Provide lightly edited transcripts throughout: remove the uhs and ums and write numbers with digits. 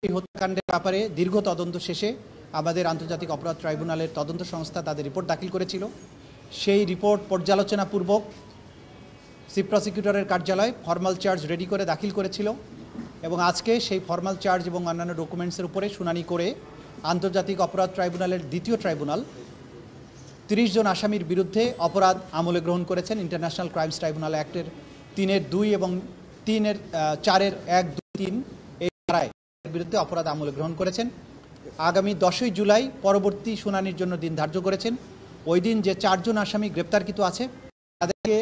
এই হত্যাকাণ্ডের ব্যাপারে দীর্ঘ তদন্ত শেষে আমাদের আন্তর্জাতিক অপরাধ ট্রাইব্যুনালের তদন্ত সংস্থা তাদের রিপোর্ট দাখিল করেছিল। সেই রিপোর্ট পর্যালোচনাপূর্বক চিফ প্রসিকিউটরের কার্যালয় ফর্মাল চার্জ রেডি করে দাখিল করেছিল এবং আজকে সেই ফর্মাল চার্জ এবং অন্যান্য ডকুমেন্টসের উপরে শুনানি করে আন্তর্জাতিক অপরাধ ট্রাইব্যুনালের দ্বিতীয় ট্রাইব্যুনাল 30 জন আসামির বিরুদ্ধে অপরাধ আমলে গ্রহণ করেছেন। ইন্টারন্যাশনাল ক্রাইমস ট্রাইব্যুনাল অ্যাক্টের 3-2 এবং 4-1-2-3 এই ধারায় বিরুদ্ধে অপরাধ আমলে গ্রহণ করেছেন। আগামী 10ই জুলাই পরবর্তী শুনানির জন্য দিন ধার্য করেছেন। ওই দিন যে 4 জন আসামি গ্রেপ্তারকৃত আছে তাদেরকে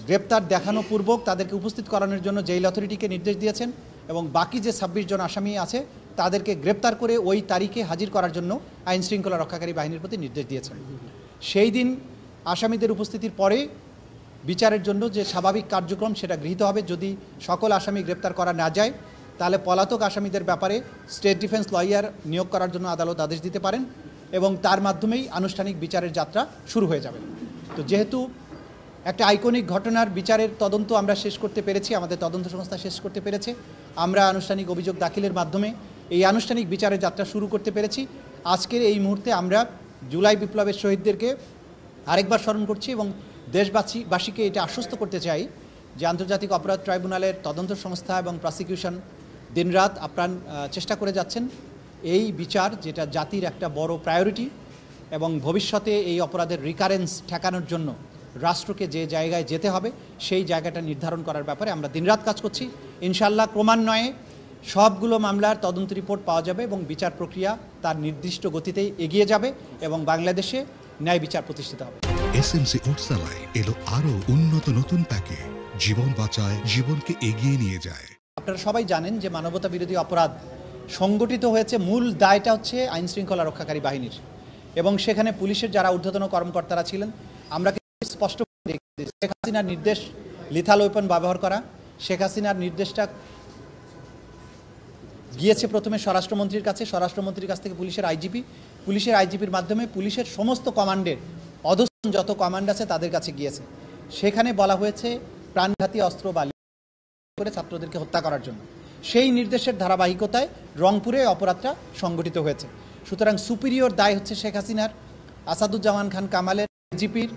গ্রেপ্তার দেখানো পূর্বক তাদেরকে উপস্থিত করানোর জন্য জেল অথরিটিকে নির্দেশ দিয়েছেন এবং বাকি যে 26 জন আসামি আছে তাদেরকে গ্রেপ্তার করে ওই তারিখে হাজির করার জন্য আইন শৃঙ্খলা রক্ষাকারী বাহিনীর প্রতি নির্দেশ দিয়েছেন। সেই দিন আসামিদের উপস্থিতির পরে বিচারের জন্য যে স্বাভাবিক কার্যক্রম সেটা গৃহীত হবে। যদি সকল আসামি গ্রেপ্তার করা না যায় তাহলে পলাতক আসামিদের ব্যাপারে স্টেট ডিফেন্স লয়ার নিয়োগ করার জন্য আদালত আদেশ দিতে পারেন এবং তার মাধ্যমেই আনুষ্ঠানিক বিচারের যাত্রা শুরু হয়ে যাবে। তো যেহেতু একটা আইকনিক ঘটনার বিচারের তদন্ত আমরা শেষ করতে পেরেছি, আমাদের তদন্ত সংস্থা শেষ করতে পেরেছে, আমরা আনুষ্ঠানিক অভিযোগ দাখিলের মাধ্যমে এই আনুষ্ঠানিক বিচারের যাত্রা শুরু করতে পেরেছি। আজকের এই মুহূর্তে আমরা জুলাই বিপ্লবের শহীদদেরকে আরেকবার স্মরণ করছি এবং দেশবাসীকে এটা আশ্বস্ত করতে চাই যে আন্তর্জাতিক অপরাধ ট্রাইব্যুনালের তদন্ত সংস্থা এবং প্রসিকিউশন দিনরাত আপ্রাণ চেষ্টা করে যাচ্ছেন এই বিচার, যেটা জাতির একটা বড় প্রায়োরিটি এবং ভবিষ্যতে এই অপরাধের রিকারেন্স ঠেকানোর জন্য রাষ্ট্রকে যে জায়গায় যেতে হবে সেই জায়গাটা নির্ধারণ করার ব্যাপারে আমরা দিনরাত কাজ করছি। ইনশাআল্লাহ ক্রমান্বয়ে সবগুলো মামলার তদন্ত রিপোর্ট পাওয়া যাবে এবং বিচার প্রক্রিয়া তার নির্দিষ্ট গতিতেই এগিয়ে যাবে এবং বাংলাদেশে ন্যায় বিচার প্রতিষ্ঠিত হবে। এসএমসি ওটসালাই এলো আরো উন্নত নতুন প্যাকে, জীবন বাঁচায়, জীবনকে এগিয়ে নিয়ে যায়। আপনারা সবাই জানেন যে মানবতা বিরোধী অপরাধ সংগঠিত হয়েছে, মূল দায়টা হচ্ছে আইন শৃঙ্খলা রক্ষাকারী বাহিনীর এবং সেখানে পুলিশের যারা ঊর্ধ্বতন কর্মকর্তারা ছিলেন। আমরা স্পষ্ট শেখ হাসিনার নির্দেশ লিথাল ওয়েপন ব্যবহার করা, শেখ হাসিনার নির্দেশটা গিয়েছে প্রথমে স্বরাষ্ট্রমন্ত্রীর কাছে, স্বরাষ্ট্রমন্ত্রীর কাছ থেকে পুলিশের আইজিপির মাধ্যমে পুলিশের সমস্ত কমান্ডের অধস্তন যত কমান্ড আছে তাদের কাছে গিয়েছে। সেখানে বলা হয়েছে প্রাণঘাতী অস্ত্র বা করে ছাত্রদেরকে হত্যা করার জন্য। সেই নির্দেশের ধারাবাহিকতায় রংপুরে অপরাধটা সংগঠিত হয়েছে। সুতরাং সুপিরিয়র দায় হচ্ছে শেখ হাসিনার, আসাদুজ্জামান খান কামালের, আইজিপির,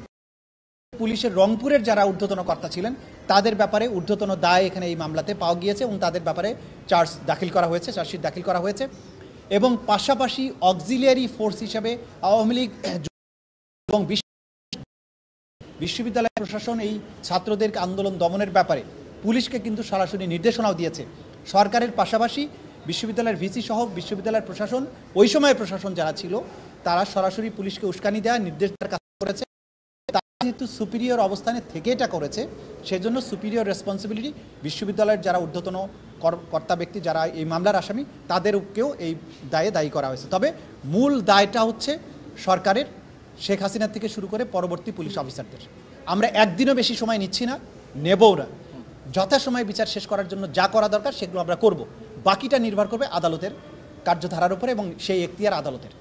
পুলিশের রংপুরের যারা ঊর্ধ্বতন কর্তা ছিলেন তাদের ব্যাপারে ঊর্ধ্বতন দায় এখানে এই মামলাতে পাওয়া গিয়েছে এবং তাদের ব্যাপারে চার্জশিট দাখিল করা হয়েছে এবং পাশাপাশি অক্সিলিয়ারি ফোর্স হিসাবে আওয়ামী লীগ এবং বিশ্ববিদ্যালয় প্রশাসন এই ছাত্রদের আন্দোলন দমনের ব্যাপারে পুলিশকে কিন্তু সরাসরি নির্দেশনাও দিয়েছে। সরকারের পাশাপাশি বিশ্ববিদ্যালয়ের ভিসি সহ বিশ্ববিদ্যালয়ের প্রশাসন, ওই সময়ের প্রশাসন যারা ছিল তারা সরাসরি পুলিশকে উস্কানি দেওয়া নির্দেশ দেওয়ার কাজ করেছে। যেহেতু সুপিরিয়র অবস্থানে থেকে এটা করেছে সেজন্য সুপিরিয়র রেসপন্সিবিলিটি বিশ্ববিদ্যালয়ের যারা ঊর্ধ্বতন কর্তা ব্যক্তি যারা এই মামলার আসামি তাদেরকেও এই দায়ে দায়ী করা হয়েছে। তবে মূল দায়টা হচ্ছে সরকারের, শেখ হাসিনা থেকে শুরু করে পরবর্তী পুলিশ অফিসারদের। আমরা একদিনও বেশি সময় নিচ্ছি না, নেবও না। যথাসময়ে বিচার শেষ করার জন্য যা করা দরকার সেগুলো আমরা করব। বাকিটা নির্ভর করবে আদালতের কার্যধারার উপরে এবং সেই এখতিয়ার আদালতের।